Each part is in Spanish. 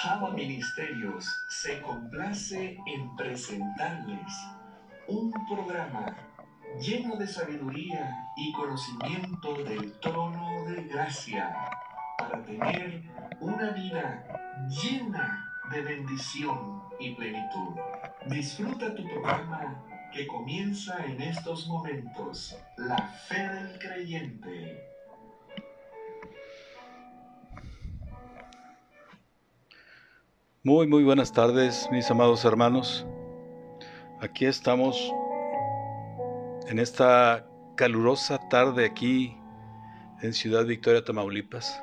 Java Ministerios se complace en presentarles un programa lleno de sabiduría y conocimiento del trono de gracia para tener una vida llena de bendición y plenitud. Disfruta tu programa que comienza en estos momentos, La Fe del Creyente. Muy buenas tardes, mis amados hermanos. Aquí estamos en esta calurosa tarde aquí en Ciudad Victoria, Tamaulipas.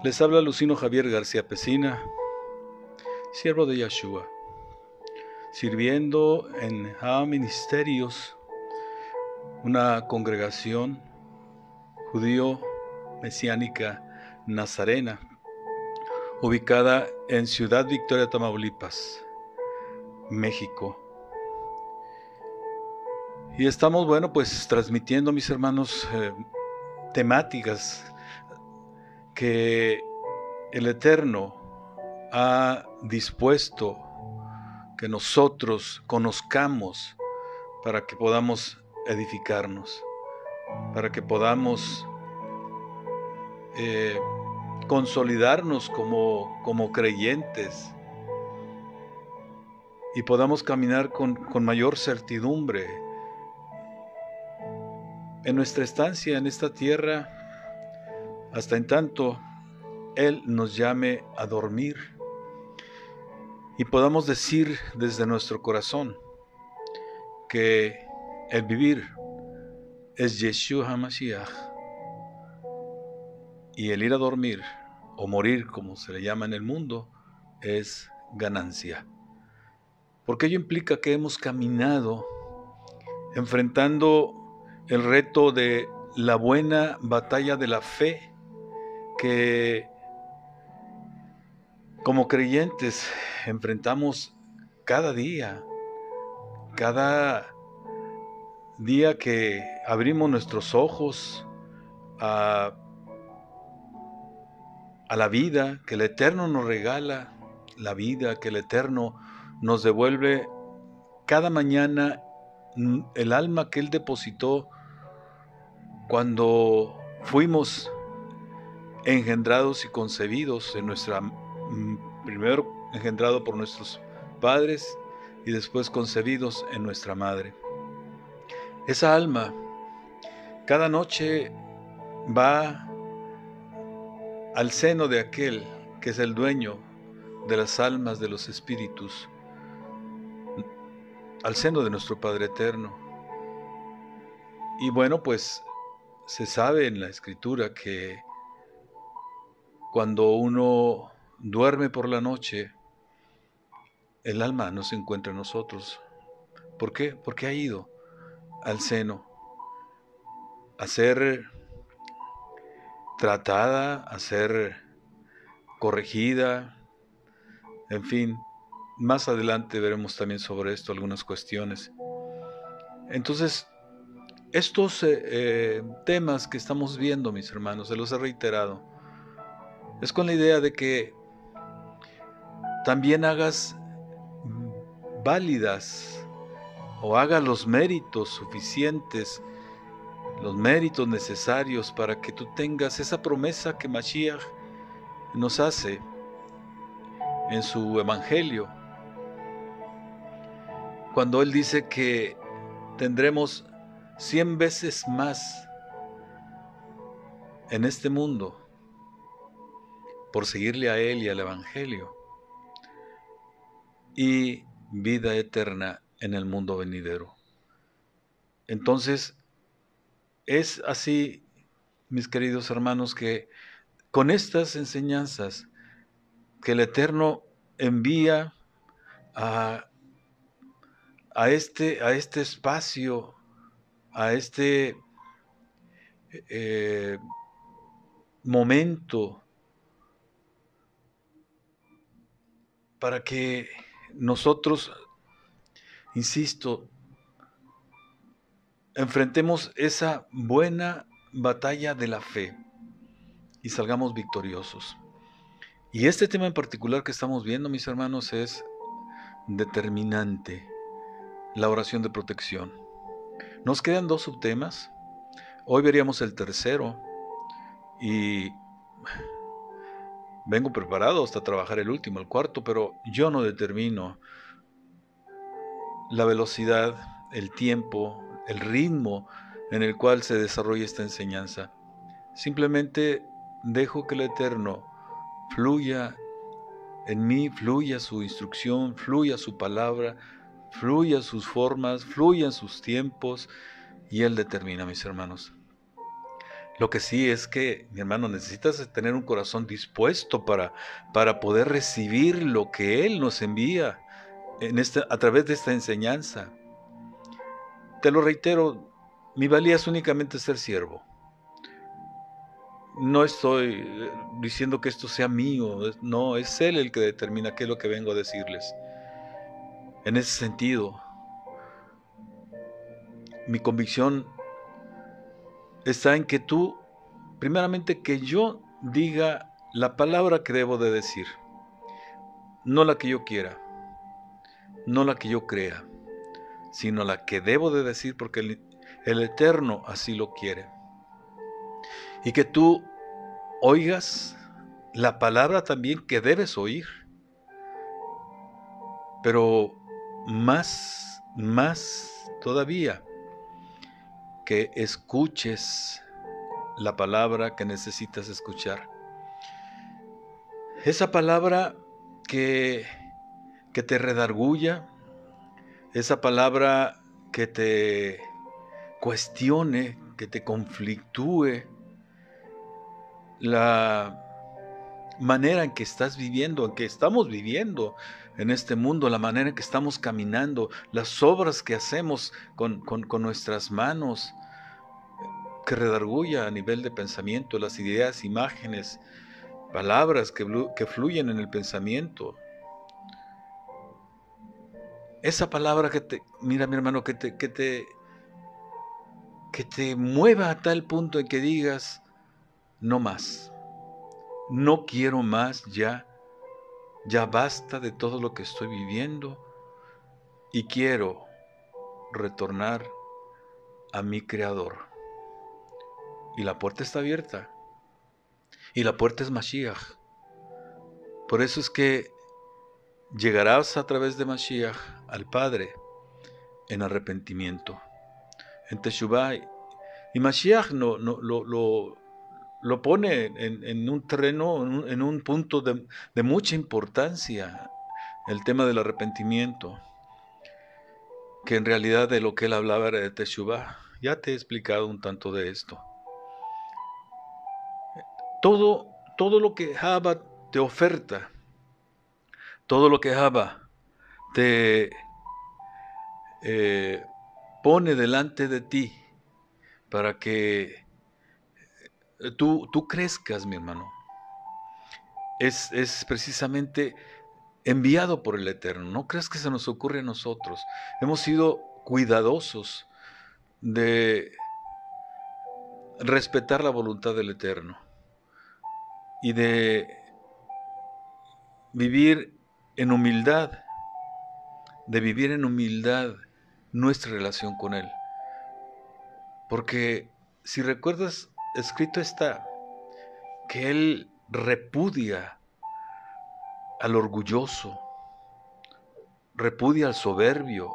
Les habla Lucino Javier García Pesina, siervo de Yahshua, sirviendo en Java Ministerios, una congregación judío mesiánica nazarena, ubicada en Ciudad Victoria, Tamaulipas, México. Y estamos, pues transmitiendo, mis hermanos, temáticas que el Eterno ha dispuesto que nosotros conozcamos para que podamos edificarnos, para que podamos consolidarnos como creyentes y podamos caminar con mayor certidumbre en nuestra estancia en esta tierra, hasta en tanto Él nos llame a dormir y podamos decir desde nuestro corazón que el vivir es Yeshua HaMashiach y el ir a dormir o morir, como se le llama en el mundo, es ganancia. Porque ello implica que hemos caminado enfrentando el reto de la buena batalla de la fe que como creyentes enfrentamos cada día que abrimos nuestros ojos a la vida que el Eterno nos regala, la vida que el Eterno nos devuelve cada mañana, el alma que Él depositó cuando fuimos engendrados y concebidos en primero engendrado por nuestros padres y después concebidos en nuestra madre. Esa alma cada noche va al seno de aquel que es el dueño de las almas de los espíritus, al seno de nuestro Padre Eterno. Y pues se sabe en la Escritura que cuando uno duerme por la noche, el alma no se encuentra en nosotros. ¿Por qué? Porque ha ido al seno a ser tratada, a ser corregida, en fin. Más adelante veremos también sobre esto algunas cuestiones. Entonces, estos temas que estamos viendo, mis hermanos, se los he reiterado, es con la idea de que también hagas válidas o hagas los méritos suficientes, los méritos necesarios para que tú tengas esa promesa que Mashiach nos hace en su evangelio, cuando Él dice que tendremos 100 veces más en este mundo por seguirle a Él y al evangelio, y vida eterna en el mundo venidero. Entonces, es así, mis queridos hermanos, que con estas enseñanzas que el Eterno envía a este espacio, a este momento, para que nosotros, insisto, enfrentemos esa buena batalla de la fe y salgamos victoriosos. Y este tema en particular que estamos viendo, mis hermanos, es determinante, la oración de protección. Nos quedan 2 subtemas. Hoy veríamos el tercero y vengo preparado hasta trabajar el último, el cuarto, pero yo no determino la velocidad, el tiempo, el ritmo en el cual se desarrolla esta enseñanza. Simplemente dejo que el Eterno fluya en mí, fluya su instrucción, fluya su palabra, fluya sus formas, fluyan sus tiempos, y Él determina, mis hermanos. Lo que sí es que, mi hermano, necesitas tener un corazón dispuesto para poder recibir lo que Él nos envía a través de esta enseñanza. Te lo reitero, mi valía es únicamente ser siervo. No estoy diciendo que esto sea mío, no, es Él el que determina qué es lo que vengo a decirles. En ese sentido, mi convicción está en que tú, primeramente, que yo diga la palabra que debo de decir, no la que yo quiera, no la que yo crea, sino la que debo de decir porque el Eterno así lo quiere. Y que tú oigas la palabra también que debes oír, pero más todavía, que escuches la palabra que necesitas escuchar. Esa palabra que te redarguya, esa palabra que te cuestione, que te conflictúe la manera en que estás viviendo, en que estamos viviendo en este mundo, la manera en que estamos caminando, las obras que hacemos con nuestras manos, que redarguya a nivel de pensamiento, las ideas, imágenes, palabras que fluyen en el pensamiento. Esa palabra que te, mira mi hermano, que te mueva a tal punto en que digas, no más, no quiero más, ya basta de todo lo que estoy viviendo y quiero retornar a mi Creador. Y la puerta está abierta, y la puerta es Mashiach. Por eso es que llegarás a través de Mashiach al Padre en arrepentimiento, en Teshuvah. Y Mashiach lo pone en un terreno, en un punto de mucha importancia, el tema del arrepentimiento, que en realidad de lo que él hablaba era de Teshuvah. Ya te he explicado un tanto de esto. Todo lo que Jabba te oferta, todo lo que Jabba te pone delante de ti para que tú crezcas, mi hermano, es precisamente enviado por el Eterno. No creas que se nos ocurre a nosotros. Hemos sido cuidadosos de respetar la voluntad del Eterno y de vivir en humildad, nuestra relación con Él. Porque si recuerdas, escrito está que Él repudia al orgulloso, repudia al soberbio.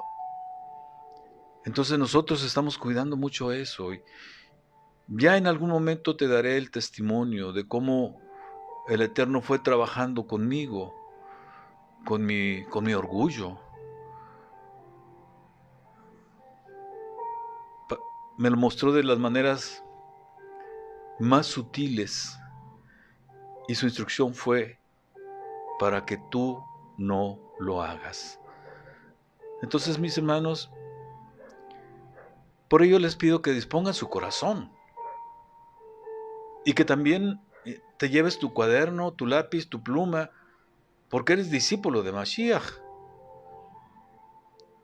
Entonces nosotros estamos cuidando mucho eso. Y ya en algún momento te daré el testimonio de cómo el Eterno fue trabajando conmigo, con mi orgullo. Me lo mostró de las maneras más sutiles y su instrucción fue para que tú no lo hagas. Entonces, mis hermanos, por ello les pido que dispongan su corazón y que también te lleves tu cuaderno, tu lápiz, tu pluma, porque eres discípulo de Mashiach.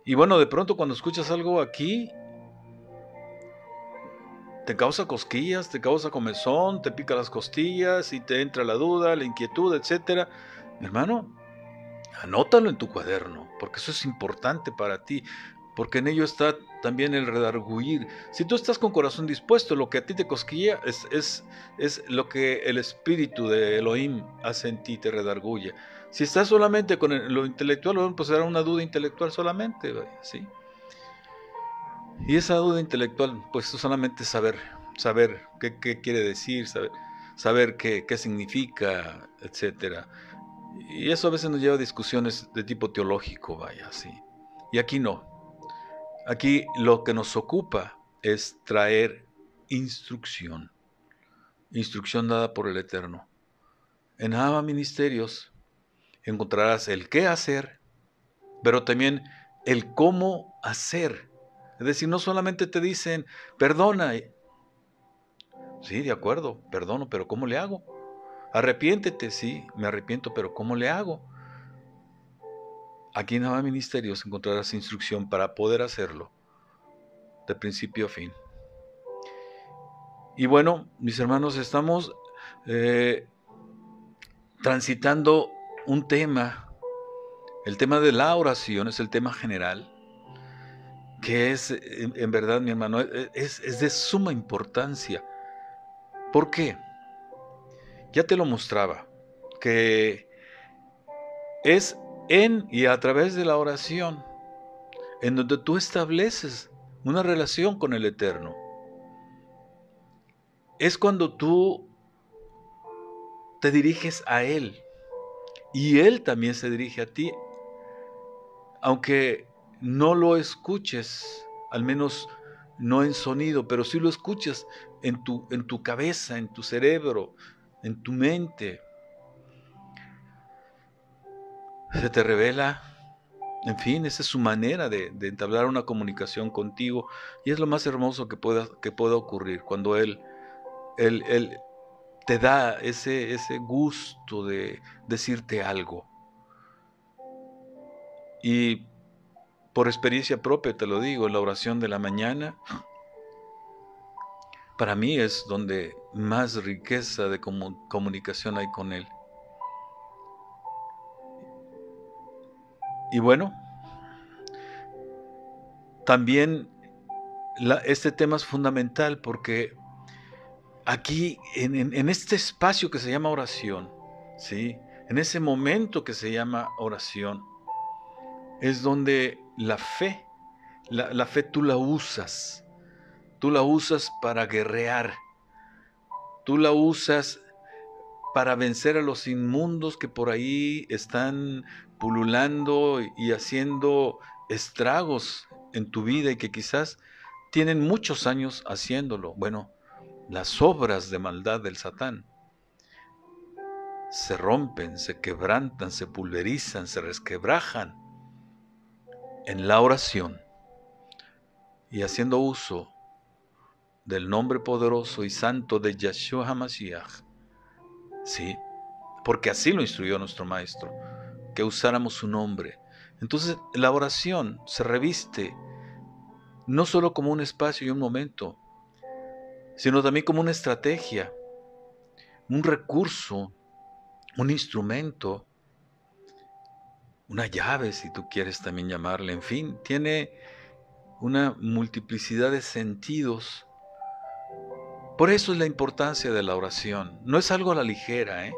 Y bueno, de pronto cuando escuchas algo aquí, te causa cosquillas, te causa comezón, te pica las costillas y te entra la duda, la inquietud, etc. Mi hermano, anótalo en tu cuaderno, porque eso es importante para ti, porque en ello está también el redarguir. Si tú estás con corazón dispuesto, lo que a ti te cosquilla es lo que el espíritu de Elohim hace en ti, te redarguye. Si estás solamente con lo intelectual, pues será una duda intelectual solamente, ¿sí? Y esa duda intelectual, pues solamente saber qué quiere decir, saber qué significa, etcétera. Y eso a veces nos lleva a discusiones de tipo teológico, vaya, sí. Y aquí no. Aquí lo que nos ocupa es traer instrucción dada por el Eterno. En Abba Ministerios encontrarás el qué hacer, pero también el cómo hacer. Es decir, no solamente te dicen, perdona. Sí, de acuerdo, perdono, pero ¿cómo le hago? Arrepiéntete, sí, me arrepiento, pero ¿cómo le hago? Aquí en Abba Ministerios encontrarás instrucción para poder hacerlo, de principio a fin. Y bueno, mis hermanos, estamos transitando un tema. El tema de la oración es el tema general, que es, en verdad, mi hermano, es de suma importancia. ¿Por qué? Ya te lo mostraba, que es en y a través de la oración en donde tú estableces una relación con el Eterno. Es cuando tú te diriges a Él y Él también se dirige a ti, aunque no lo escuches, al menos no en sonido, pero sí lo escuchas en tu cabeza, en tu cerebro, en tu mente. Se te revela, en fin, esa es su manera de entablar una comunicación contigo, y es lo más hermoso que pueda ocurrir cuando Él te da ese gusto de decirte algo. Y por experiencia propia te lo digo, en la oración de la mañana, para mí es donde más riqueza de comunicación hay con Él. Y bueno, también este tema es fundamental porque aquí, en este espacio que se llama oración, ¿sí? En ese momento que se llama oración, es donde la fe tú la usas. Tú la usas para guerrear. Tú la usas para vencer a los inmundos que por ahí están pululando y haciendo estragos en tu vida y que quizás tienen muchos años haciéndolo. Bueno, las obras de maldad del Satán se rompen, se quebrantan, se pulverizan, se resquebrajan en la oración y haciendo uso del nombre poderoso y santo de Yeshua HaMashiach. Sí, porque así lo instruyó nuestro Maestro, que usáramos su nombre. Entonces la oración se reviste no solo como un espacio y un momento, sino también como una estrategia, un recurso, un instrumento, una llave, si tú quieres también llamarle. En fin, tiene una multiplicidad de sentidos. Por eso es la importancia de la oración. No es algo a la ligera, ¿eh?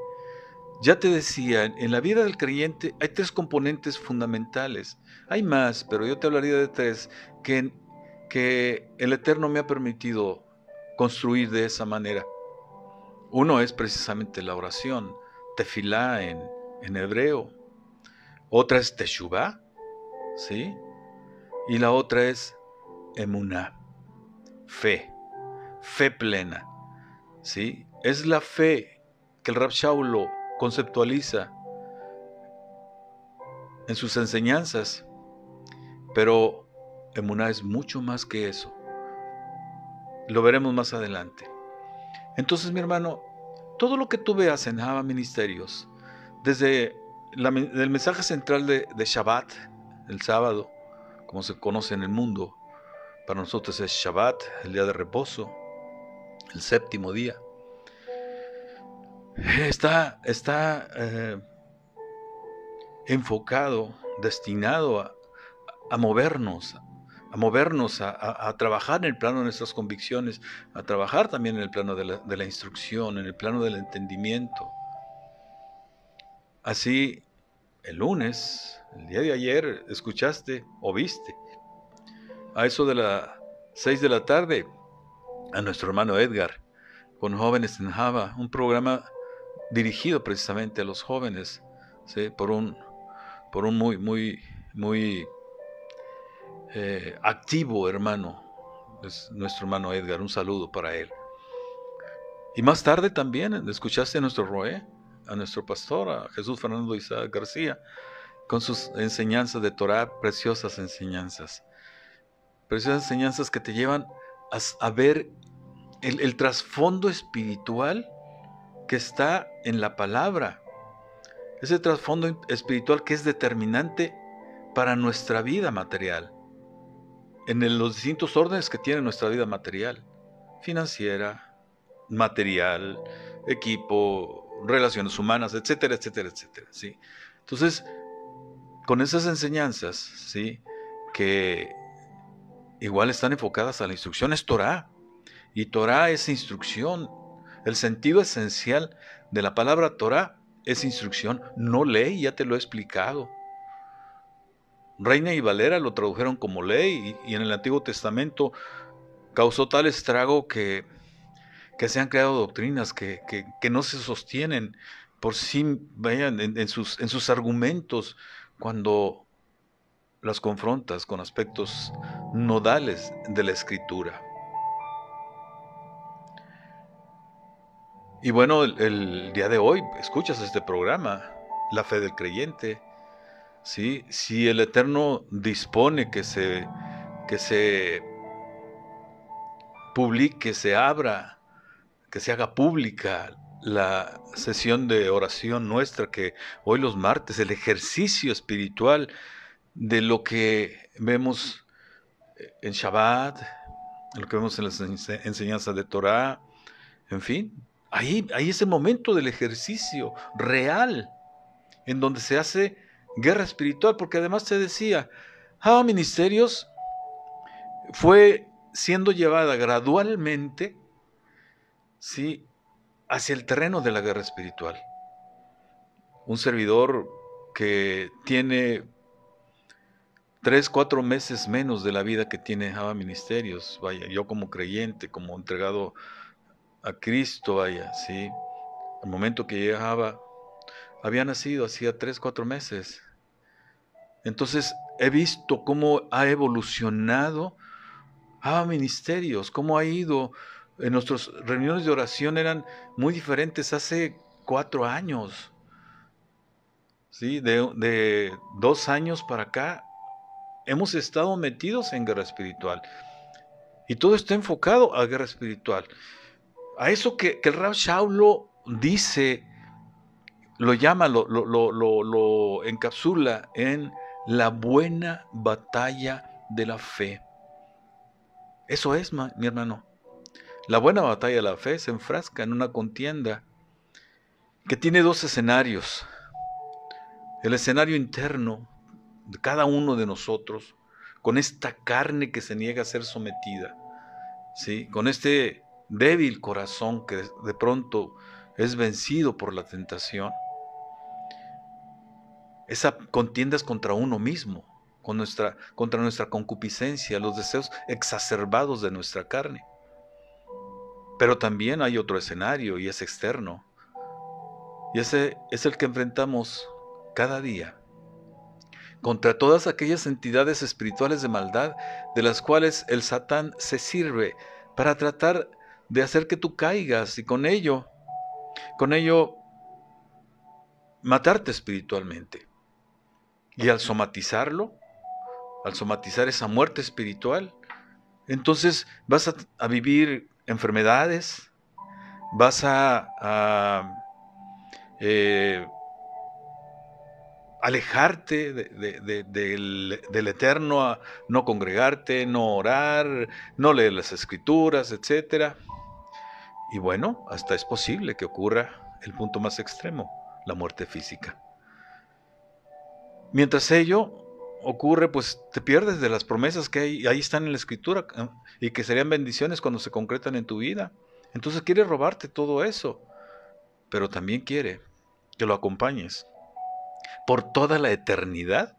Ya te decía, en la vida del creyente hay tres componentes fundamentales. Hay más, pero yo te hablaría de tres que el Eterno me ha permitido construir de esa manera. Uno es precisamente la oración, tefilá en hebreo. Otra es teshuvá, ¿sí? Y la otra es emuná, fe plena, ¿sí? Es la fe que el Rab Shaul conceptualiza en sus enseñanzas, pero emuná es mucho más que eso. Lo veremos más adelante. Entonces, mi hermano, todo lo que tú veas en Abba Ministerios, desde el mensaje central de Shabbat, el sábado, como se conoce en el mundo, para nosotros es Shabbat, el día de reposo, el séptimo día. Está enfocado, destinado a movernos, a trabajar en el plano de nuestras convicciones, a trabajar también en el plano de la instrucción, en el plano del entendimiento. Así, el lunes, el día de ayer, escuchaste o viste, a eso de las 6 de la tarde, a nuestro hermano Edgar, con Jóvenes en Java, un programa dirigido precisamente a los jóvenes, ¿sí? por un muy activo hermano, es nuestro hermano Edgar, un saludo para él. Y más tarde también escuchaste a nuestro Roé, a nuestro pastor, a Jesús Fernando Isaac García, con sus enseñanzas de Torah, preciosas enseñanzas que te llevan a ver el trasfondo espiritual que está en la palabra, ese trasfondo espiritual que es determinante para nuestra vida material, en los distintos órdenes que tiene nuestra vida material, financiera, material, equipo, relaciones humanas, etcétera, etcétera, etcétera, ¿sí? Entonces, con esas enseñanzas, ¿sí?, que igual están enfocadas a la instrucción, es Torah, y Torah es instrucción. El sentido esencial de la palabra Torah es instrucción, no ley, ya te lo he explicado. Reina y Valera lo tradujeron como ley, y en el Antiguo Testamento causó tal estrago que se han creado doctrinas que no se sostienen por sí, vayan en sus argumentos cuando las confrontas con aspectos nodales de la Escritura. Y bueno, el día de hoy escuchas este programa, La Fe del Creyente, ¿sí? Si el Eterno dispone que se publique, se abra, que se haga pública la sesión de oración nuestra, que hoy los martes, el ejercicio espiritual de lo que vemos en Shabbat, lo que vemos en las enseñanzas de Torah, en fin, ahí es el momento del ejercicio real, en donde se hace guerra espiritual, porque además se decía, Java Ministerios fue siendo llevada gradualmente, ¿sí?, hacia el terreno de la guerra espiritual. Un servidor que tiene 3-4 meses menos de la vida que tiene Java Ministerios, vaya, yo como creyente, como entregado a Cristo, vaya, ¿sí? Al momento que llegué a Java, había nacido hacía 3-4 meses. Entonces he visto cómo ha evolucionado Java Ministerios, cómo ha ido. En nuestras reuniones de oración eran muy diferentes hace 4 años. ¿Sí? De 2 años para acá hemos estado metidos en guerra espiritual. Y todo está enfocado a guerra espiritual. A eso que el Rab Shaulo dice, lo llama, lo encapsula en la buena batalla de la fe. Eso es, mi hermano. La buena batalla de la fe se enfrasca en una contienda que tiene 2 escenarios. El escenario interno de cada uno de nosotros, con esta carne que se niega a ser sometida, ¿sí?, con este débil corazón que de pronto es vencido por la tentación. Esa contienda es contra uno mismo, contra nuestra concupiscencia, los deseos exacerbados de nuestra carne. Pero también hay otro escenario, y es externo. Y ese es el que enfrentamos cada día, contra todas aquellas entidades espirituales de maldad de las cuales el Satán se sirve para tratar de hacer que tú caigas y con ello matarte espiritualmente. Y al somatizar esa muerte espiritual, entonces vas a vivir enfermedades, vas a alejarte del Eterno, a no congregarte, no orar, no leer las Escrituras, etc. Y bueno, hasta es posible que ocurra el punto más extremo, la muerte física. Mientras ello ocurre, pues te pierdes de las promesas que ahí están en la Escritura y que serían bendiciones cuando se concretan en tu vida. Entonces quiere robarte todo eso, pero también quiere que lo acompañes por toda la eternidad,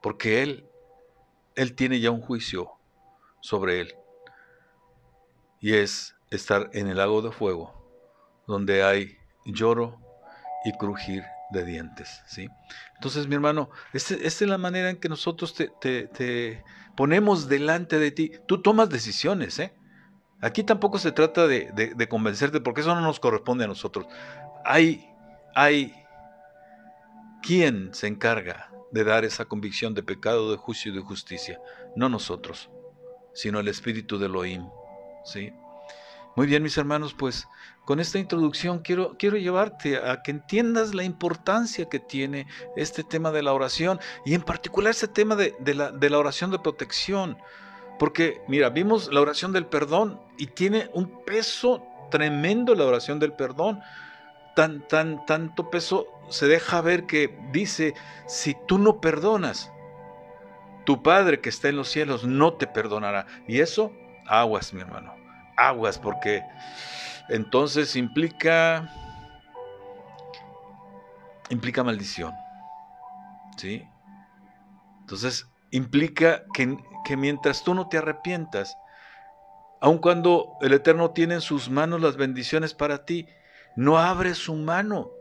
porque Él tiene ya un juicio sobre él, y es estar en el lago de fuego, donde hay lloro y crujir de dientes, ¿sí? Entonces, mi hermano, esta es la manera en que nosotros te ponemos delante de ti. Tú tomas decisiones, ¿eh? Aquí tampoco se trata de convencerte, porque eso no nos corresponde a nosotros. Hay quien se encarga de dar esa convicción de pecado, de juicio y de justicia. No nosotros, sino el espíritu de Elohim, ¿sí? Muy bien, mis hermanos, pues con esta introducción quiero llevarte a que entiendas la importancia que tiene este tema de la oración, y en particular este tema de la oración de protección. Porque, mira, vimos la oración del perdón y tiene un peso tremendo la oración del perdón. Tanto peso se deja ver que dice: si tú no perdonas, tu Padre que está en los cielos no te perdonará. Y eso, aguas, mi hermano, aguas, porque entonces implica maldición, ¿sí? Entonces implica que mientras tú no te arrepientas, aun cuando el Eterno tiene en sus manos las bendiciones para ti, no abres su mano.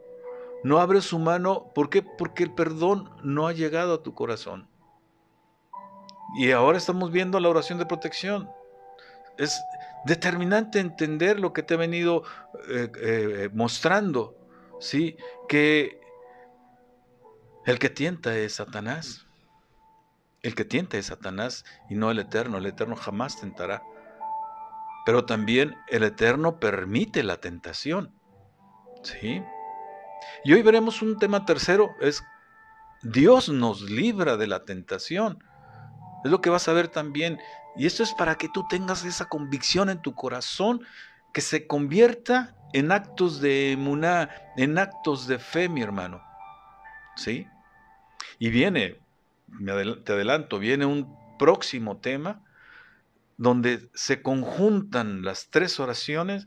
No abres su mano. ¿Por qué? Porque el perdón no ha llegado a tu corazón. Y ahora estamos viendo la oración de protección. Es determinante entender lo que te he venido mostrando, ¿sí? Que el que tienta es Satanás. El que tienta es Satanás y no el Eterno. El Eterno jamás tentará. Pero también el Eterno permite la tentación, ¿sí? Y hoy veremos un tema tercero, es Dios nos libra de la tentación. Es lo que vas a ver también. Y esto es para que tú tengas esa convicción en tu corazón, que se convierta en actos de emuná, en actos de fe, mi hermano, ¿sí? Y viene, te adelanto, viene un próximo tema donde se conjuntan las tres oraciones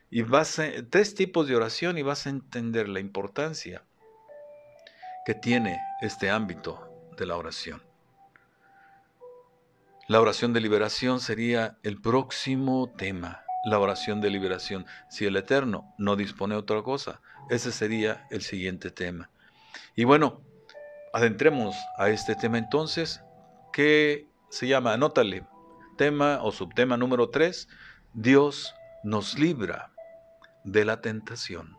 y tres tipos de oración, y vas a entender la importancia que tiene este ámbito de la oración. La oración de liberación sería el próximo tema, la oración de liberación. Si el Eterno no dispone de otra cosa, ese sería el siguiente tema. Y bueno, adentrémonos a este tema entonces, que se llama, anótale, tema o subtema número 3, Dios nos libra de la tentación.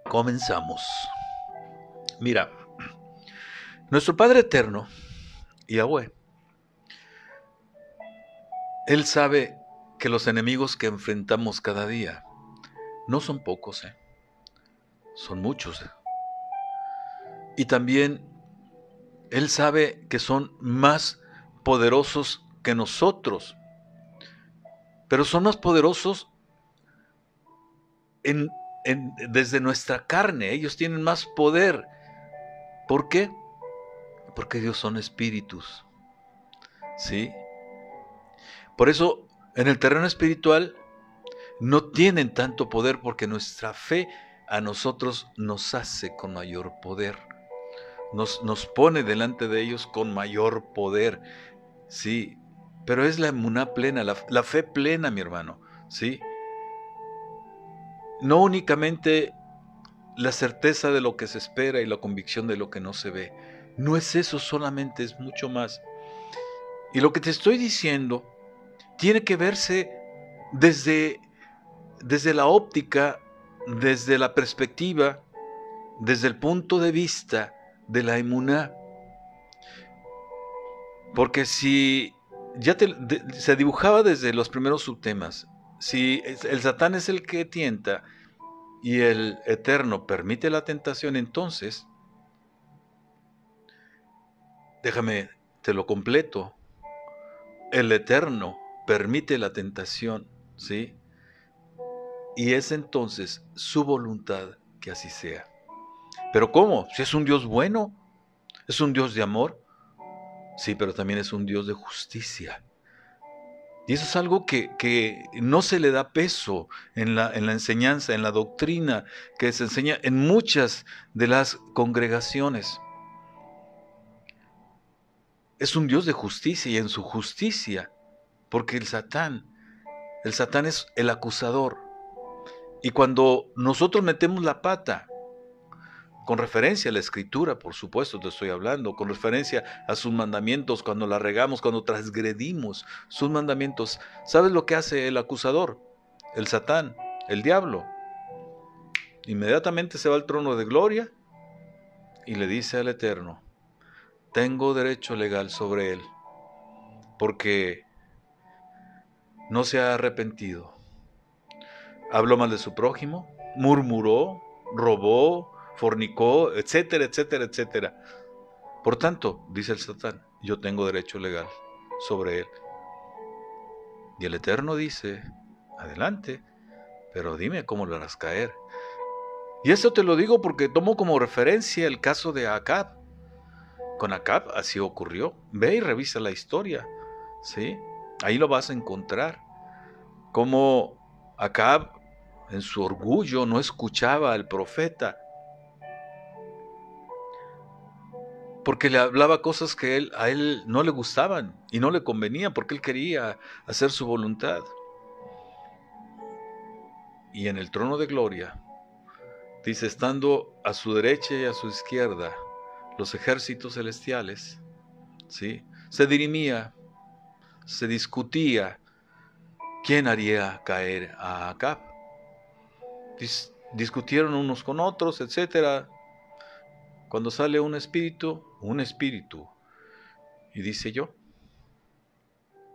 Comenzamos. Mira, nuestro Padre Eterno, Yahweh, Él sabe que los enemigos que enfrentamos cada día no son pocos, son muchos. Y también Él sabe que son más poderosos que nosotros, pero son más poderosos desde nuestra carne. Ellos tienen más poder. ¿Por qué? Porque ellos son espíritus, ¿sí? Por eso, en el terreno espiritual no tienen tanto poder, porque nuestra fe a nosotros nos hace con mayor poder. Nos pone delante de ellos con mayor poder, ¿sí? Pero es la emuná plena, la fe plena, mi hermano, ¿sí? No únicamente la certeza de lo que se espera y la convicción de lo que no se ve. No es eso solamente, es mucho más. Y lo que te estoy diciendo tiene que verse desde la óptica, desde la perspectiva, desde el punto de vista de la emuná. Porque si ya se dibujaba desde los primeros subtemas, si el Satán es el que tienta y el Eterno permite la tentación, entonces, déjame, te lo completo. el Eterno permite la tentación, ¿sí? Y es entonces su voluntad que así sea. ¿Pero cómo? Si es un Dios bueno, es un Dios de amor, sí, pero también es un Dios de justicia. Y eso es algo que no se le da peso en la enseñanza, en la doctrina que se enseña en muchas de las congregaciones. Es un Dios de justicia, y en su justicia, porque el Satán es el acusador. Y cuando nosotros metemos la pata, con referencia a la Escritura, por supuesto te estoy hablando, con referencia a sus mandamientos, cuando la regamos, cuando transgredimos sus mandamientos, ¿sabes lo que hace el acusador? El Satán, el diablo. Inmediatamente se va al trono de gloria y le dice al Eterno: tengo derecho legal sobre él, porque no se ha arrepentido. Habló mal de su prójimo, murmuró, robó, fornicó, etcétera, etcétera, etcétera. Por tanto, dice el Satán, yo tengo derecho legal sobre él. Y el Eterno dice: adelante, pero dime cómo lo harás caer. Y esto te lo digo porque tomo como referencia el caso de Acab. Con Acab así ocurrió. Ve y revisa la historia, ¿sí? Ahí lo vas a encontrar. Cómo Acab, en su orgullo, no escuchaba al profeta, porque le hablaba cosas que a él no le gustaban y no le convenían, porque él quería hacer su voluntad. Y en el trono de gloria, dice, estando a su derecha y a su izquierda los ejércitos celestiales, ¿sí? Se dirimía, se discutía quién haría caer a Acab. Discutieron unos con otros, etcétera. Cuando sale un espíritu, y dice yo,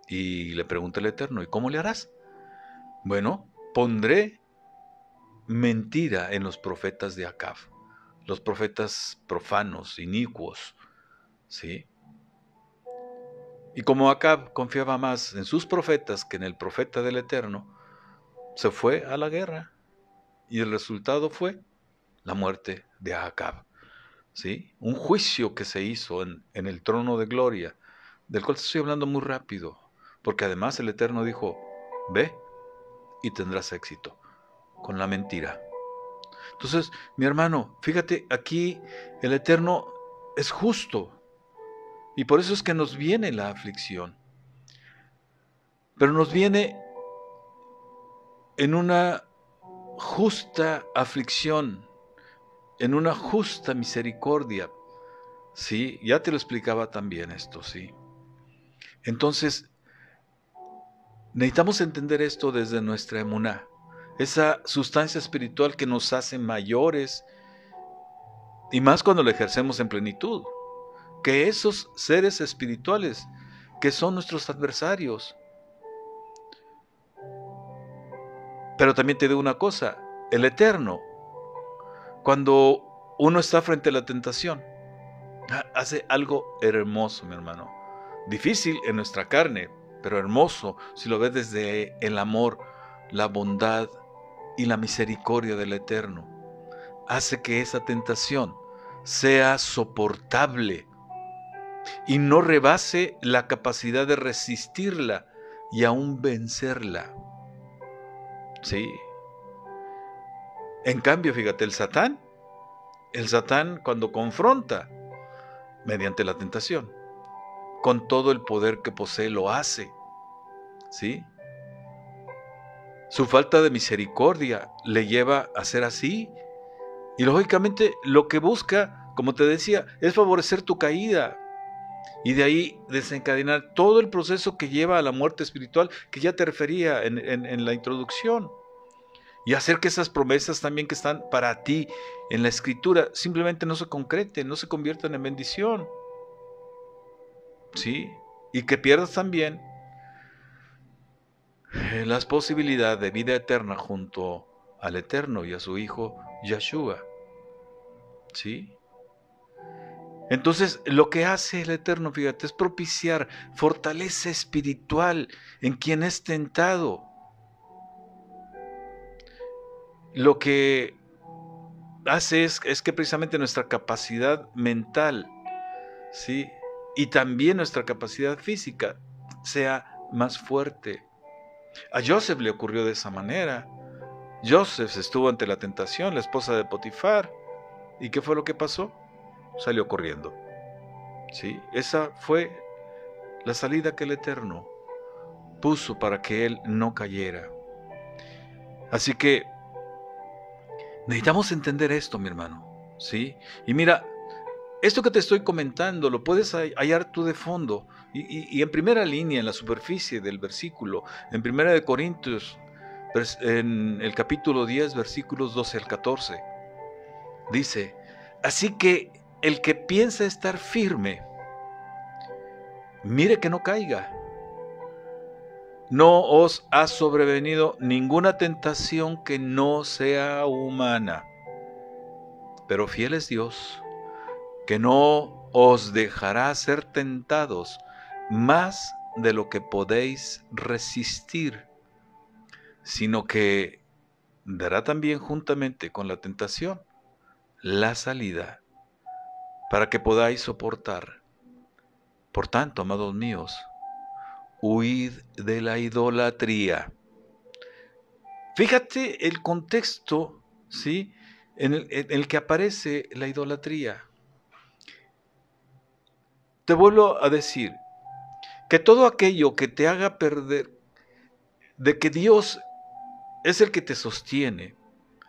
y le pregunta el Eterno, ¿y cómo le harás? Bueno, pondré mentira en los profetas de Acab, los profetas profanos, inicuos, ¿sí? Y como Acab confiaba más en sus profetas que en el profeta del Eterno, se fue a la guerra, y el resultado fue la muerte de Acab, ¿sí? Un juicio que se hizo en el trono de gloria, del cual te estoy hablando muy rápido, porque además el Eterno dijo: ve y tendrás éxito con la mentira. Entonces, mi hermano, fíjate, aquí el Eterno es justo, y por eso es que nos viene la aflicción, pero nos viene en una justa aflicción, en una justa misericordia, ¿sí? Ya te lo explicaba también esto, ¿sí? Entonces, necesitamos entender esto desde nuestra emuná, esa sustancia espiritual que nos hace mayores, y más cuando lo ejercemos en plenitud, que esos seres espirituales que son nuestros adversarios. Pero también te digo una cosa, el Eterno, cuando uno está frente a la tentación, hace algo hermoso, mi hermano. Difícil en nuestra carne, pero hermoso si lo ves desde el amor, la bondad y la misericordia del Eterno. Hace que esa tentación sea soportable y no rebase la capacidad de resistirla y aún vencerla. ¿Sí? En cambio, fíjate, el Satán cuando confronta mediante la tentación, con todo el poder que posee, lo hace, ¿sí? Su falta de misericordia le lleva a ser así, y lógicamente lo que busca, como te decía, es favorecer tu caída, y de ahí desencadenar todo el proceso que lleva a la muerte espiritual, que ya te refería en la introducción, y hacer que esas promesas también que están para ti en la Escritura simplemente no se concreten, no se conviertan en bendición, ¿sí? Y que pierdas también las posibilidades de vida eterna junto al Eterno y a su Hijo Yeshua, ¿sí? Entonces, lo que hace el Eterno, fíjate, es propiciar fortaleza espiritual en quien es tentado. Lo que hace es que precisamente nuestra capacidad mental, ¿sí?, y también nuestra capacidad física sea más fuerte. A Joseph le ocurrió de esa manera. Joseph estuvo ante la tentación, la esposa de Potifar. ¿Y qué fue lo que pasó? Salió corriendo. ¿Sí? Esa fue la salida que el Eterno puso para que él no cayera. Así que necesitamos entender esto, mi hermano. ¿Sí? Y mira, esto que te estoy comentando lo puedes hallar tú de fondo y en primera línea, en la superficie del versículo, en 1 Corintios, en el capítulo 10, versículos 12 al 14. Dice: así que el que piensa estar firme, mire que no caiga. No os ha sobrevenido ninguna tentación que no sea humana, pero fiel es Dios, que no os dejará ser tentados más de lo que podéis resistir, sino que dará también juntamente con la tentación la salida para que podáis soportar. Por tanto, amados míos, huid de la idolatría. Fíjate el contexto, ¿sí?, en el que aparece la idolatría. Te vuelvo a decir que todo aquello que te haga perder de que Dios es el que te sostiene,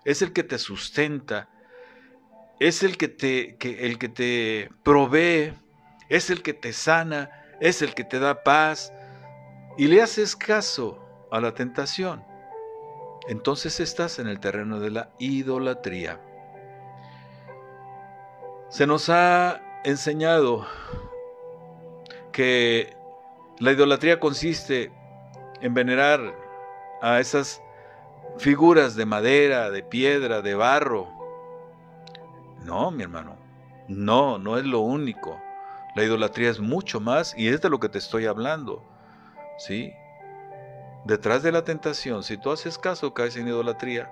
es el que te sustenta, es el que te provee, es el que te sana, es el que te da paz, y le haces caso a la tentación, entonces estás en el terreno de la idolatría. Se nos ha enseñado que la idolatría consiste en venerar a esas figuras de madera, de piedra, de barro. No, mi hermano, no es lo único. La idolatría es mucho más, y es de lo que te estoy hablando, ¿sí? Detrás de la tentación, si tú haces caso, caes en idolatría.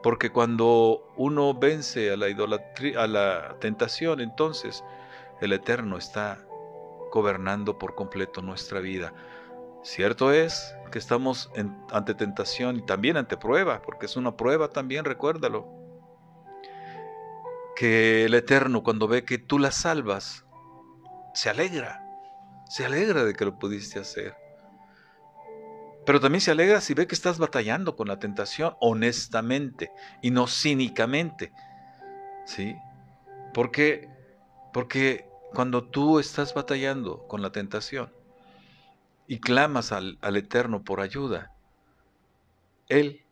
Porque cuando uno vence a la idolatría, a la tentación, entonces el Eterno está gobernando por completo nuestra vida. Cierto es que estamos ante tentación y también ante prueba, porque es una prueba también, recuérdalo. Que el Eterno, cuando ve que tú la salvas, se alegra de que lo pudiste hacer. Pero también se alegra si ve que estás batallando con la tentación honestamente y no cínicamente, ¿sí? Porque cuando tú estás batallando con la tentación y clamas al Eterno por ayuda, Él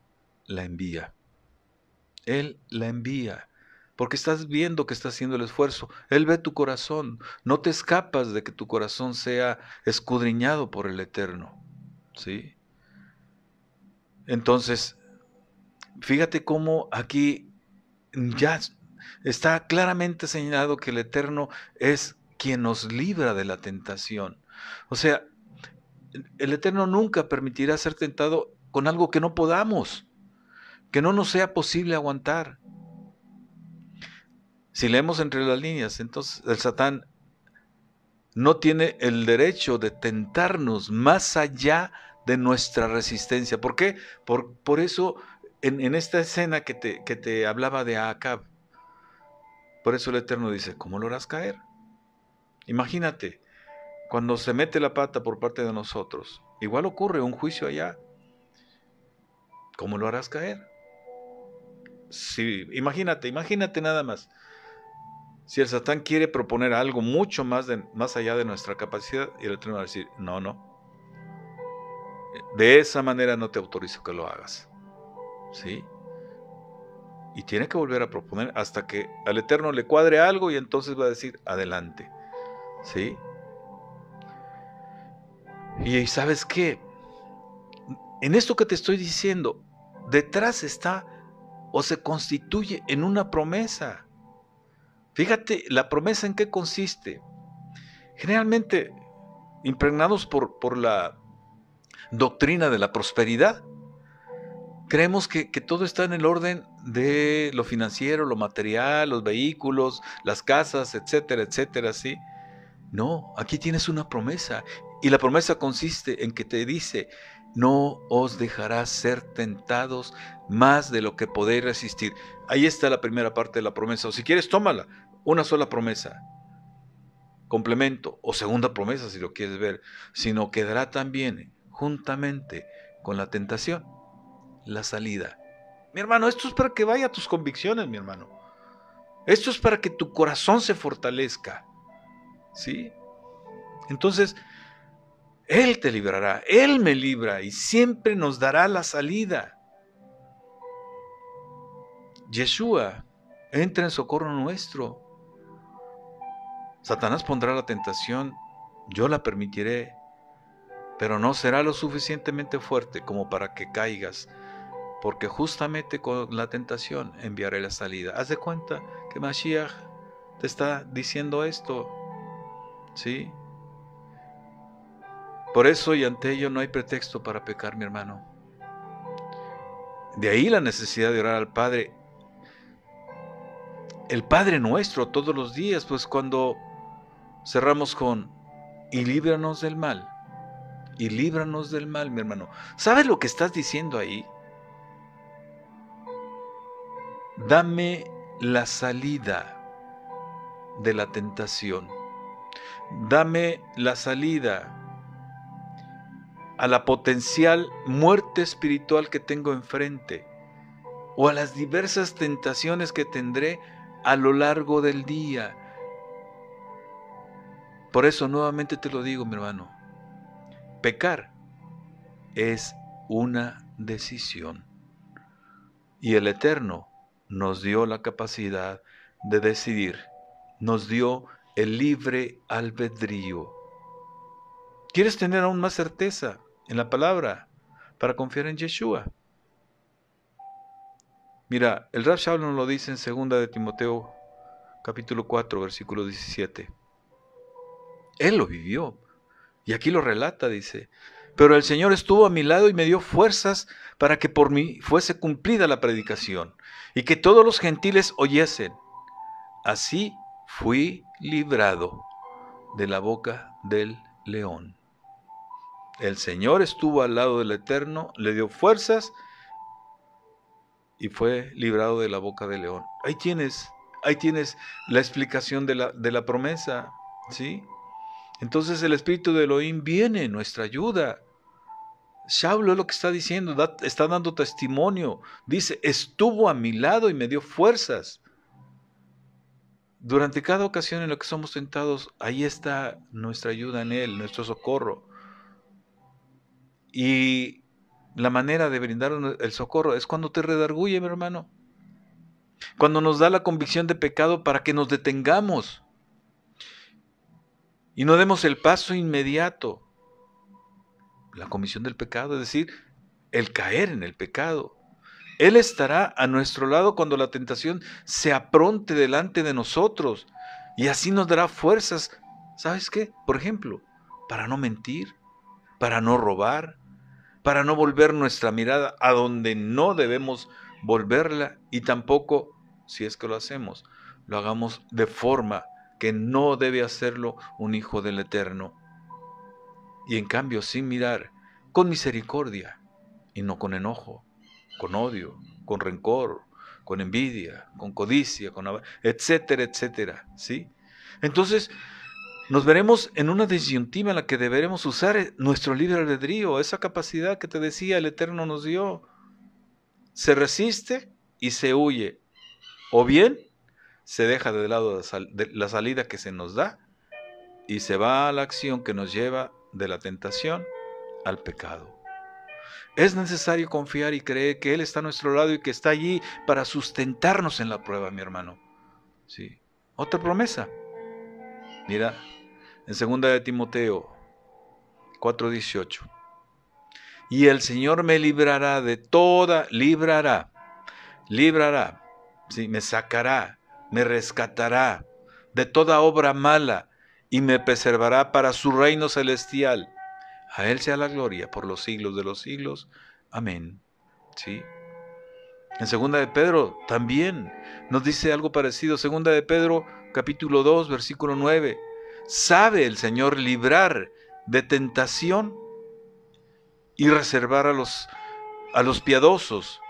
la envía. Él la envía. Porque estás viendo que está haciendo el esfuerzo. Él ve tu corazón. No te escapas de que tu corazón sea escudriñado por el Eterno, ¿sí? Entonces, fíjate cómo aquí ya está claramente señalado que el Eterno es quien nos libra de la tentación. O sea, el Eterno nunca permitirá ser tentado con algo que no podamos, que no nos sea posible aguantar. Si leemos entre las líneas, entonces el Satán no tiene el derecho de tentarnos más allá de nuestra resistencia. ¿Por qué? Por eso, en esta escena que te hablaba de Acab, por eso el Eterno dice: ¿cómo lo harás caer? Imagínate, cuando se mete la pata por parte de nosotros, igual ocurre un juicio allá. ¿Cómo lo harás caer? Sí, imagínate nada más. Si el Satán quiere proponer algo mucho más allá de nuestra capacidad, y el Eterno va a decir: no. De esa manera no te autorizo que lo hagas. ¿Sí? Y tiene que volver a proponer hasta que al Eterno le cuadre algo, y entonces va a decir: adelante. ¿Sí? Y ¿sabes qué? En esto que te estoy diciendo, detrás está o se constituye en una promesa. Fíjate, la promesa en qué consiste. Generalmente, impregnados por la doctrina de la prosperidad, creemos que todo está en el orden de lo financiero, lo material, los vehículos, las casas, etcétera, etcétera, ¿sí? No, aquí tienes una promesa. Y la promesa consiste en que te dice: no os dejarás ser tentados más de lo que podéis resistir. Ahí está la primera parte de la promesa. O si quieres, tómala. Una sola promesa. Complemento o segunda promesa, si lo quieres ver. Sino quedará también, juntamente con la tentación, la salida. Mi hermano, esto es para que vaya a tus convicciones, mi hermano. Esto es para que tu corazón se fortalezca. ¿Sí? Entonces, Él te librará, Él me libra y siempre nos dará la salida. Yeshua entra en socorro nuestro. Satanás pondrá la tentación, yo la permitiré, pero no será lo suficientemente fuerte como para que caigas, porque justamente con la tentación enviaré la salida. Haz de cuenta que Mashiach te está diciendo esto, ¿sí? Por eso y ante ello no hay pretexto para pecar, mi hermano. De ahí la necesidad de orar al Padre. El Padre Nuestro todos los días, pues cuando cerramos con: y líbranos del mal, y líbranos del mal, mi hermano. ¿Sabes lo que estás diciendo ahí? Dame la salida de la tentación. Dame la salida a la potencial muerte espiritual que tengo enfrente, o a las diversas tentaciones que tendré a lo largo del día. Por eso nuevamente te lo digo, mi hermano, pecar es una decisión. Y el Eterno nos dio la capacidad de decidir, nos dio el libre albedrío. ¿Quieres tener aún más certeza en la palabra para confiar en Yeshua? Mira, el Rav Shaul nos lo dice en 2 de Timoteo, capítulo 4, versículo 17. Él lo vivió. Y aquí lo relata, dice: pero el Señor estuvo a mi lado y me dio fuerzas para que por mí fuese cumplida la predicación, y que todos los gentiles oyesen. Así fui librado de la boca del león. El Señor estuvo al lado del Eterno, le dio fuerzas y fue librado de la boca del león. Ahí tienes la explicación de la promesa, ¿sí? Entonces el Espíritu de Elohim viene en nuestra ayuda. Shaul es lo que está diciendo, está dando testimonio. Dice: estuvo a mi lado y me dio fuerzas. Durante cada ocasión en la que somos tentados, ahí está nuestra ayuda en Él, nuestro socorro. Y la manera de brindar el socorro es cuando te redarguye, mi hermano. Cuando nos da la convicción de pecado para que nos detengamos y no demos el paso inmediato. La comisión del pecado, es decir, el caer en el pecado. Él estará a nuestro lado cuando la tentación se apronte delante de nosotros, y así nos dará fuerzas, ¿sabes qué? Por ejemplo, para no mentir, para no robar, para no volver nuestra mirada a donde no debemos volverla, y tampoco, si es que lo hacemos, lo hagamos de forma que no debe hacerlo un hijo del Eterno. Y en cambio, sin mirar, con misericordia y no con enojo, con odio, con rencor, con envidia, con codicia, etcétera, etcétera, ¿sí? Entonces, nos veremos en una disyuntiva en la que deberemos usar nuestro libre albedrío, esa capacidad que te decía el Eterno nos dio. Se resiste y se huye, o bien se deja de lado la salida que se nos da y se va a la acción que nos lleva de la tentación al pecado. Es necesario confiar y creer que Él está a nuestro lado y que está allí para sustentarnos en la prueba, mi hermano. Sí. Otra promesa. Mira, en 2 de Timoteo 4:18. Y el Señor me librará de toda, librará, sí, me sacará, me rescatará de toda obra mala y me preservará para su reino celestial. A Él sea la gloria por los siglos de los siglos. Amén. ¿Sí? En 2 de Pedro también nos dice algo parecido. 2 de Pedro capítulo 2 versículo 9. ¿Sabe el Señor librar de tentación y reservar a los piadosos?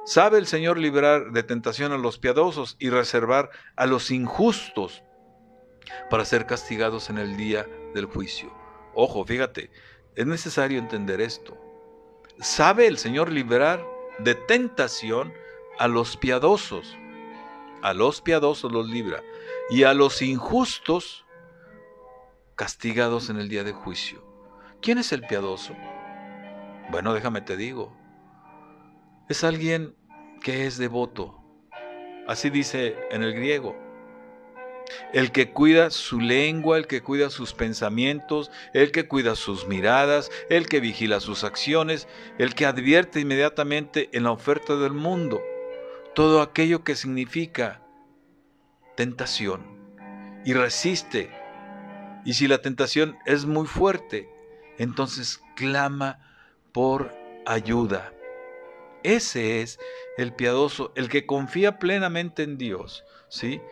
¿Sabe el Señor librar de tentación a los piadosos y reservar a los injustos para ser castigados en el día del juicio? Ojo, fíjate, es necesario entender esto. ¿Sabe el Señor librar de tentación a los piadosos? A los piadosos los libra, y a los injustos castigados en el día de juicio. ¿Quién es el piadoso? Bueno, déjame te digo. Es alguien que es devoto. Así dice en el griego. El que cuida su lengua, el que cuida sus pensamientos, el que cuida sus miradas, el que vigila sus acciones, el que advierte inmediatamente en la oferta del mundo todo aquello que significa tentación y resiste. Y si la tentación es muy fuerte, entonces clama por ayuda. Ese es el piadoso, el que confía plenamente en Dios, ¿sí?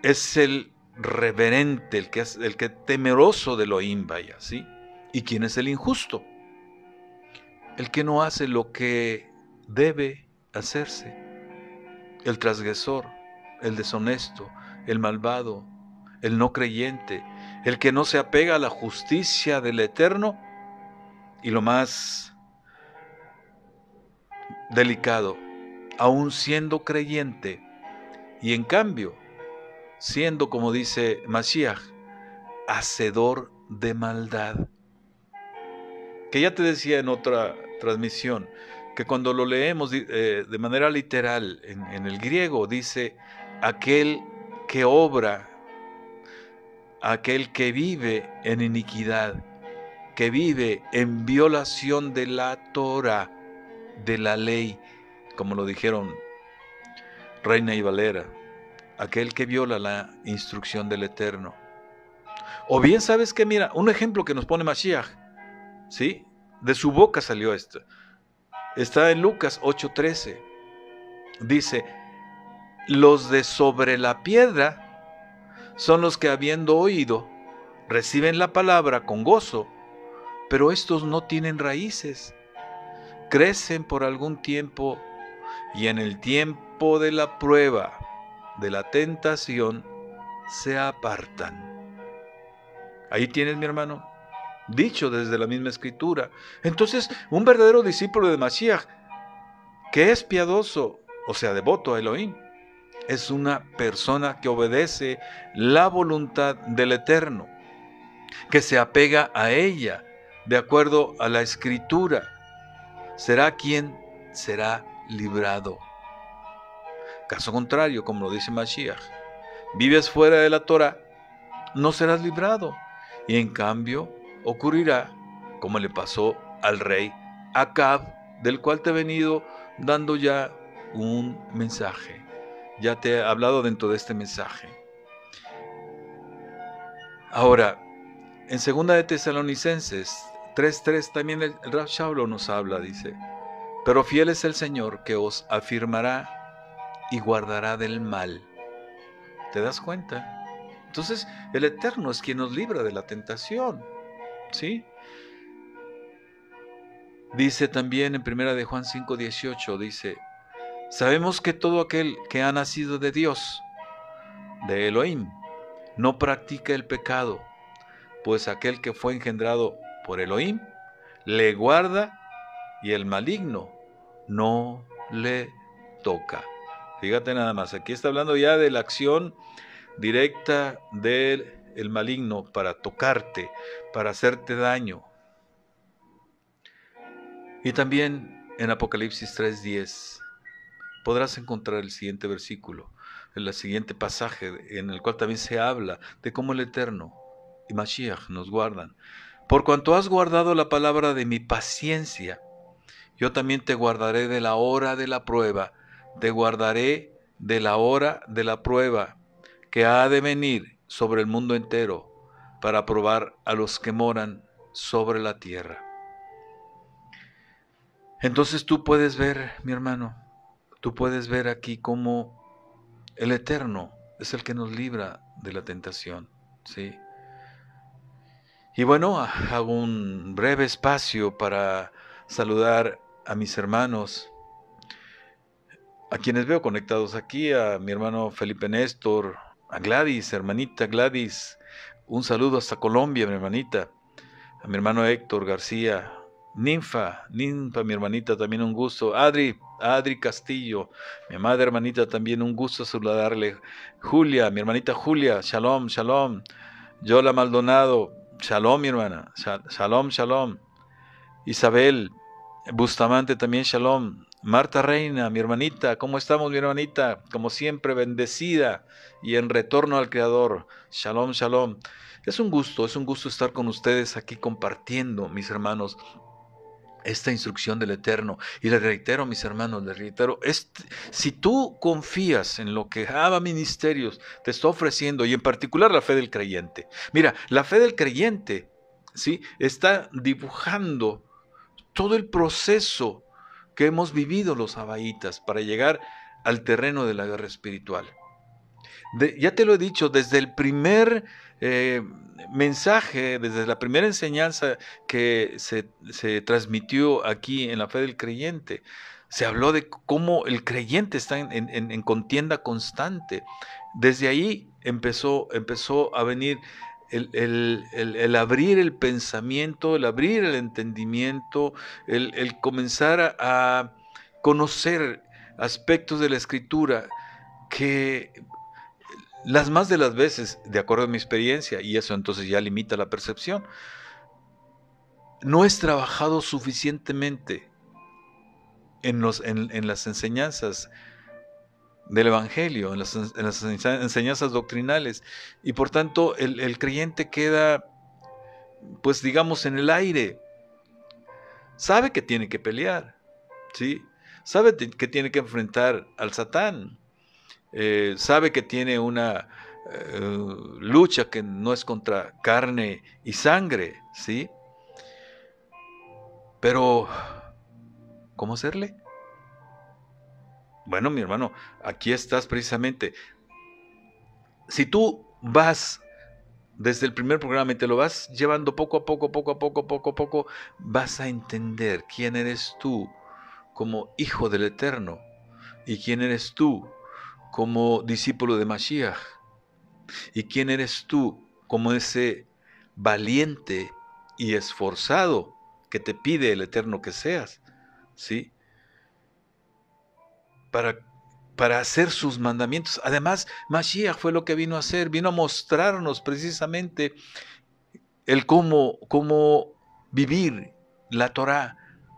Es el reverente, el que temeroso de Elohim, vaya, ¿sí? ¿Y quién es el injusto? El que no hace lo que debe hacerse. El transgresor, el deshonesto, el malvado, el no creyente, el que no se apega a la justicia del Eterno. Y lo más delicado, aún siendo creyente, y en cambio, siendo, como dice Mashiach, hacedor de maldad. Que ya te decía en otra transmisión, que cuando lo leemos de manera literal en el griego, dice aquel que obra, aquel que vive en iniquidad, que vive en violación de la Torah, de la ley, como lo dijeron Reina y Valera, aquel que viola la instrucción del Eterno. O bien, ¿sabes qué? Mira, un ejemplo que nos pone Mashiach, ¿sí? De su boca salió esto. Está en Lucas 8:13. Dice, los de sobre la piedra son los que habiendo oído, reciben la palabra con gozo, pero estos no tienen raíces. Crecen por algún tiempo y en el tiempo de la prueba, de la tentación, se apartan. Ahí tienes, mi hermano, dicho desde la misma escritura. Entonces, un verdadero discípulo de Mashiach, que es piadoso, o sea, devoto a Elohim, es una persona que obedece la voluntad del Eterno, que se apega a ella, de acuerdo a la escritura. Será quien será librado. Caso contrario, como lo dice Mashiach, vives fuera de la Torah, no serás librado. Y en cambio, ocurrirá como le pasó al rey Acab, del cual te he venido dando ya un mensaje. Ya te he hablado dentro de este mensaje. Ahora, en 2 de Tesalonicenses 3:3 también el Rav Shaul nos habla, dice, pero fiel es el Señor que os afirmará y guardará del mal. ¿Te das cuenta? Entonces, el Eterno es quien nos libra de la tentación, ¿sí? Dice también en 1 de Juan 5:18, dice, sabemos que todo aquel que ha nacido de Dios, de Elohim, no practica el pecado, pues aquel que fue engendrado por Elohim, le guarda y el maligno no le toca. Fíjate nada más, aquí está hablando ya de la acción directa del maligno para tocarte, para hacerte daño. Y también en Apocalipsis 3:10 podrás encontrar el siguiente versículo, el siguiente pasaje en el cual también se habla de cómo el Eterno y Mashiach nos guardan. Por cuanto has guardado la palabra de mi paciencia, yo también te guardaré de la hora de la prueba, te guardaré de la hora de la prueba que ha de venir sobre el mundo entero para probar a los que moran sobre la tierra. Entonces tú puedes ver, mi hermano, tú puedes ver aquí cómo el Eterno es el que nos libra de la tentación, ¿sí? Y bueno, hago un breve espacio para saludar a mis hermanos, a quienes veo conectados aquí, a mi hermano Felipe Néstor, a Gladys, hermanita Gladys, un saludo hasta Colombia, mi hermanita, a mi hermano Héctor García, Ninfa, mi hermanita, también un gusto, Adri Castillo, mi amada hermanita, también un gusto saludarle, Julia, mi hermanita Julia, shalom, shalom, Yola Maldonado, shalom mi hermana, shalom, shalom, Isabel Bustamante también, shalom. Marta Reina, mi hermanita, ¿cómo estamos, mi hermanita? Como siempre, bendecida y en retorno al Creador. Shalom, shalom. Es un gusto estar con ustedes aquí compartiendo, mis hermanos, esta instrucción del Eterno. Y les reitero, mis hermanos, si tú confías en lo que Abba Ministerios te está ofreciendo, y en particular la fe del creyente. Mira, la fe del creyente, ¿sí?, está dibujando todo el proceso que hemos vivido los abaitas para llegar al terreno de la guerra espiritual. Ya te lo he dicho, desde el primer mensaje, desde la primera enseñanza que se transmitió aquí en la fe del creyente, se habló de cómo el creyente está en contienda constante. Desde ahí empezó a venir el abrir el pensamiento, el abrir el entendimiento, el comenzar a conocer aspectos de la Escritura que las más de las veces, de acuerdo a mi experiencia, y eso entonces ya limita la percepción, no es trabajado suficientemente en las enseñanzas del Evangelio, en las enseñanzas doctrinales, y por tanto el creyente queda, pues digamos, en el aire. Sabe que tiene que pelear, ¿sí? Sabe que tiene que enfrentar al Satán, sabe que tiene una lucha que no es contra carne y sangre, ¿sí? Pero, ¿cómo hacerle? Bueno, mi hermano, aquí estás precisamente. Si tú vas desde el primer programa y te lo vas llevando poco a poco, vas a entender quién eres tú como hijo del Eterno y quién eres tú como discípulo de Mashiach y quién eres tú como ese valiente y esforzado que te pide el Eterno que seas, ¿sí? Para hacer sus mandamientos. Además, Mashiach fue lo que vino a hacer, vino a mostrarnos precisamente el cómo vivir la Torah,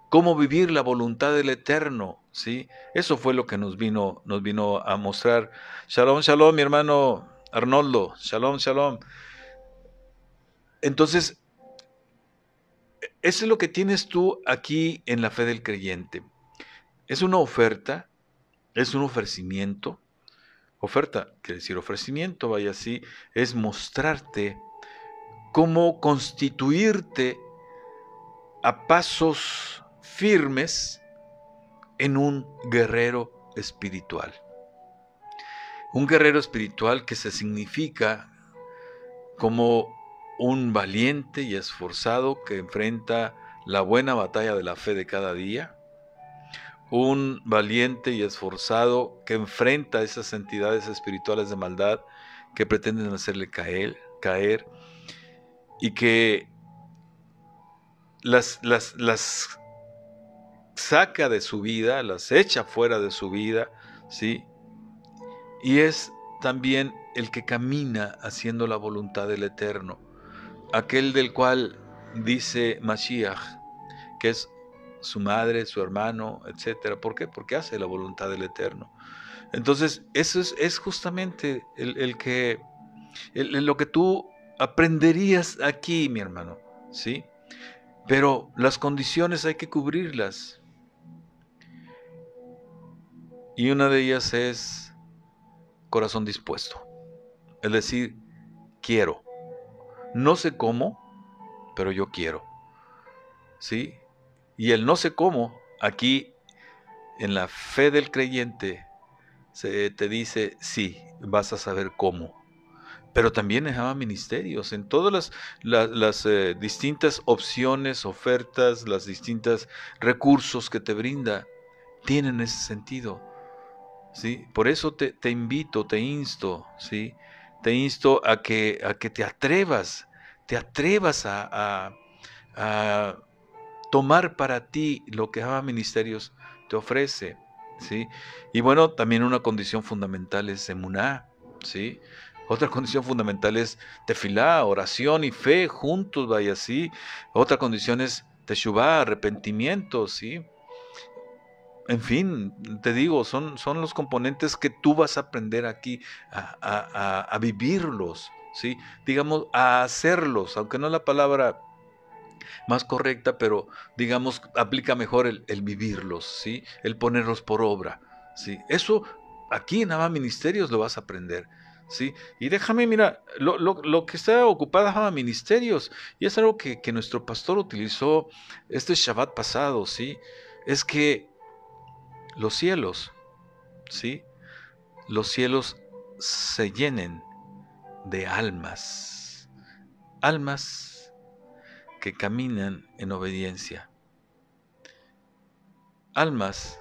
cómo vivir la voluntad del Eterno, ¿sí? Eso fue lo que nos vino a mostrar. Shalom, shalom, mi hermano Arnoldo, shalom, shalom. Entonces, eso es lo que tienes tú aquí en la fe del creyente. Es una oferta, es un ofrecimiento. Oferta, quiere decir ofrecimiento, vaya así, es mostrarte cómo constituirte a pasos firmes en un guerrero espiritual. Un guerrero espiritual que se significa como un valiente y esforzado que enfrenta la buena batalla de la fe de cada día. Un valiente y esforzado que enfrenta esas entidades espirituales de maldad que pretenden hacerle caer y que las saca de su vida, las echa fuera de su vida, ¿sí? Y es también el que camina haciendo la voluntad del Eterno, aquel del cual dice Mashiach, que es su madre, su hermano, etc. ¿Por qué? Porque hace la voluntad del Eterno. Entonces, eso es justamente lo que tú aprenderías aquí, mi hermano, ¿sí? Pero las condiciones hay que cubrirlas. Y una de ellas es corazón dispuesto. Es decir, quiero. No sé cómo, pero yo quiero. ¿Sí? Y el no sé cómo, aquí en la fe del creyente, se te dice, sí, vas a saber cómo. Pero también en Java Ministerios, en todas las distintas opciones, ofertas, las distintas recursos que te brinda, tienen ese sentido, ¿sí? Por eso te invito, te insto, ¿sí? Te insto a que te atrevas a tomar para ti lo que Java Ministerios te ofrece, ¿sí? Y bueno, también una condición fundamental es emuná, ¿sí? Otra condición fundamental es tefilá, oración y fe juntos, vaya, ¿sí? Otra condición es teshuvá, arrepentimiento, ¿sí? En fin, te digo, son los componentes que tú vas a aprender aquí a vivirlos, ¿sí? Digamos, a hacerlos, aunque no es la palabra más correcta, pero digamos, aplica mejor el vivirlos, ¿sí? El ponerlos por obra, ¿sí? Eso aquí en Java Ministerios lo vas a aprender, ¿sí? Y déjame, mira, lo que está ocupada Java Ministerios, y es algo que nuestro pastor utilizó este Shabbat pasado, ¿sí? Es que los cielos, ¿sí? Los cielos se llenen de almas, almas que caminan en obediencia, almas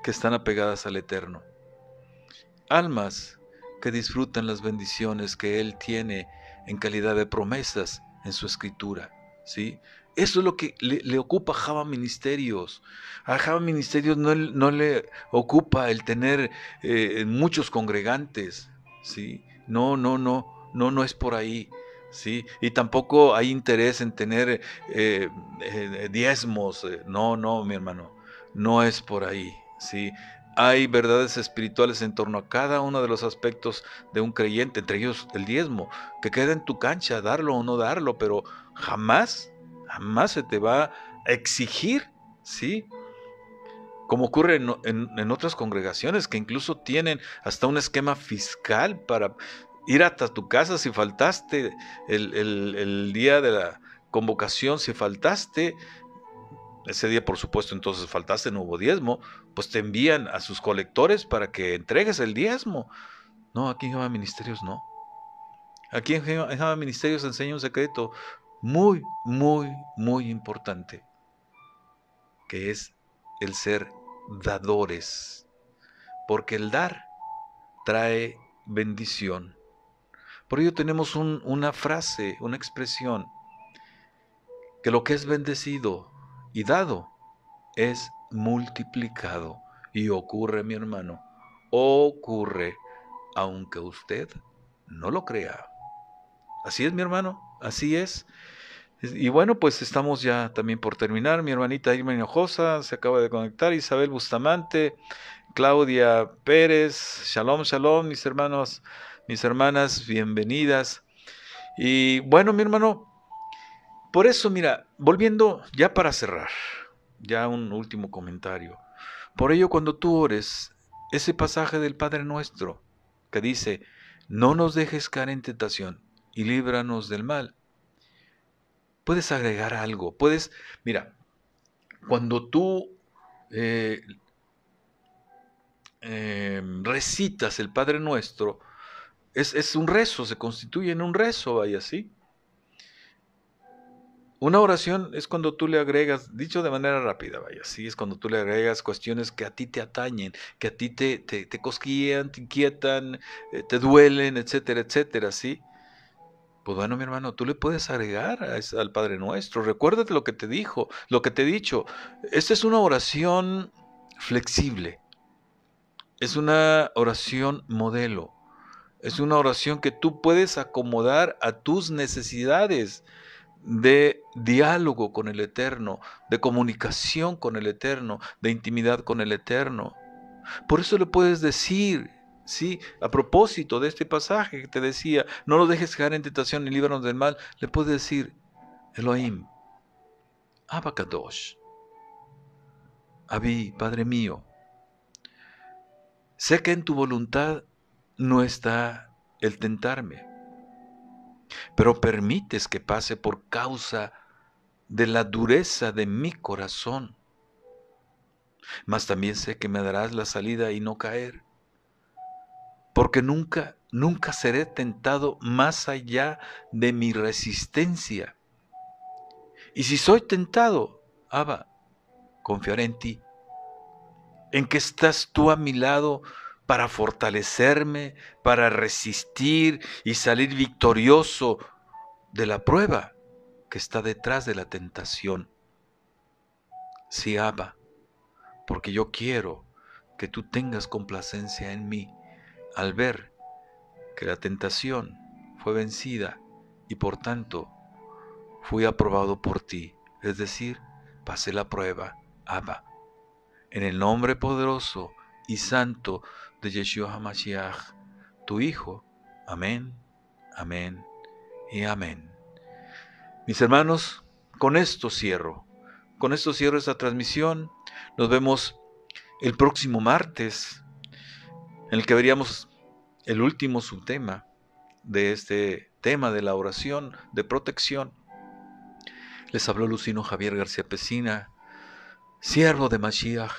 que están apegadas al Eterno, almas que disfrutan las bendiciones que Él tiene en calidad de promesas en su escritura, ¿sí? Eso es lo que le ocupa a Java Ministerios. A Java Ministerios no le ocupa el tener muchos congregantes, ¿sí? No es por ahí, ¿sí? Y tampoco hay interés en tener diezmos. No, mi hermano, no es por ahí, ¿sí? Hay verdades espirituales en torno a cada uno de los aspectos de un creyente, entre ellos el diezmo, que queda en tu cancha, darlo o no darlo, pero jamás se te va a exigir, ¿sí? Como ocurre en otras congregaciones que incluso tienen hasta un esquema fiscal para ir hasta tu casa si faltaste el día de la convocación, si faltaste. Ese día, por supuesto, entonces faltaste, no hubo diezmo, pues te envían a sus colectores para que entregues el diezmo. No, aquí en Java Ministerios no. Aquí en Java Ministerios enseña un secreto muy, muy, muy importante, que es el ser dadores. Porque el dar trae bendición. Por ello tenemos una frase, una expresión, que lo que es bendecido y dado es multiplicado. Y ocurre, mi hermano, ocurre, aunque usted no lo crea. Así es, mi hermano, así es. Y bueno, pues estamos ya también por terminar. Mi hermanita Irma Hinojosa se acaba de conectar, Isabel Bustamante, Claudia Pérez, shalom, shalom, mis hermanos, mis hermanas, bienvenidas. Y bueno, mi hermano, por eso, mira, volviendo ya para cerrar, ya un último comentario. Por ello, cuando tú ores, ese pasaje del Padre Nuestro que dice, no nos dejes caer en tentación y líbranos del mal, puedes agregar algo. Mira, cuando tú recitas el Padre Nuestro, es un rezo, se constituye en un rezo, vaya así. Una oración es cuando tú le agregas, dicho de manera rápida, vaya, sí, es cuando tú le agregas cuestiones que a ti te atañen, que a ti te cosquillean, te inquietan, te duelen, etcétera, etcétera, ¿sí? Pues bueno, mi hermano, tú le puedes agregar al Padre Nuestro. Recuérdate lo que te dijo, lo que te he dicho. Esta es una oración flexible, es una oración modelo, es una oración que tú puedes acomodar a tus necesidades de diálogo con el Eterno, de comunicación con el Eterno, de intimidad con el Eterno. Por eso le puedes decir, sí, a propósito de este pasaje que te decía, no lo dejes caer en tentación y líbranos del mal, le puedes decir, Elohim, Abba Kadosh, Abí, Padre mío, sé que en tu voluntad no está el tentarme, pero permites que pase por causa de la dureza de mi corazón. Mas también sé que me darás la salida y no caer, porque nunca seré tentado más allá de mi resistencia. Y si soy tentado, Abba, confiaré en ti, en que estás tú a mi lado para fortalecerme, para resistir y salir victorioso de la prueba que está detrás de la tentación. Sí, Abba, porque yo quiero que tú tengas complacencia en mí al ver que la tentación fue vencida y por tanto fui aprobado por ti, es decir, pasé la prueba, Abba. En el nombre poderoso y santo de Yeshua HaMashiach, tu Hijo. Amén, amén y amén. Mis hermanos, con esto cierro esta transmisión. Nos vemos el próximo martes, en el que veríamos el último subtema de este tema de la oración de protección. Les habló Lucino Javier García Pesina, siervo de Mashiach,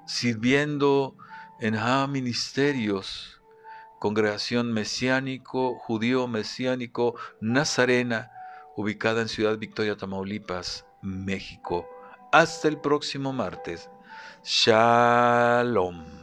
sirviendo en Ministerios, congregación mesiánico, judío mesiánico, nazarena, ubicada en Ciudad Victoria, Tamaulipas, México. Hasta el próximo martes. Shalom.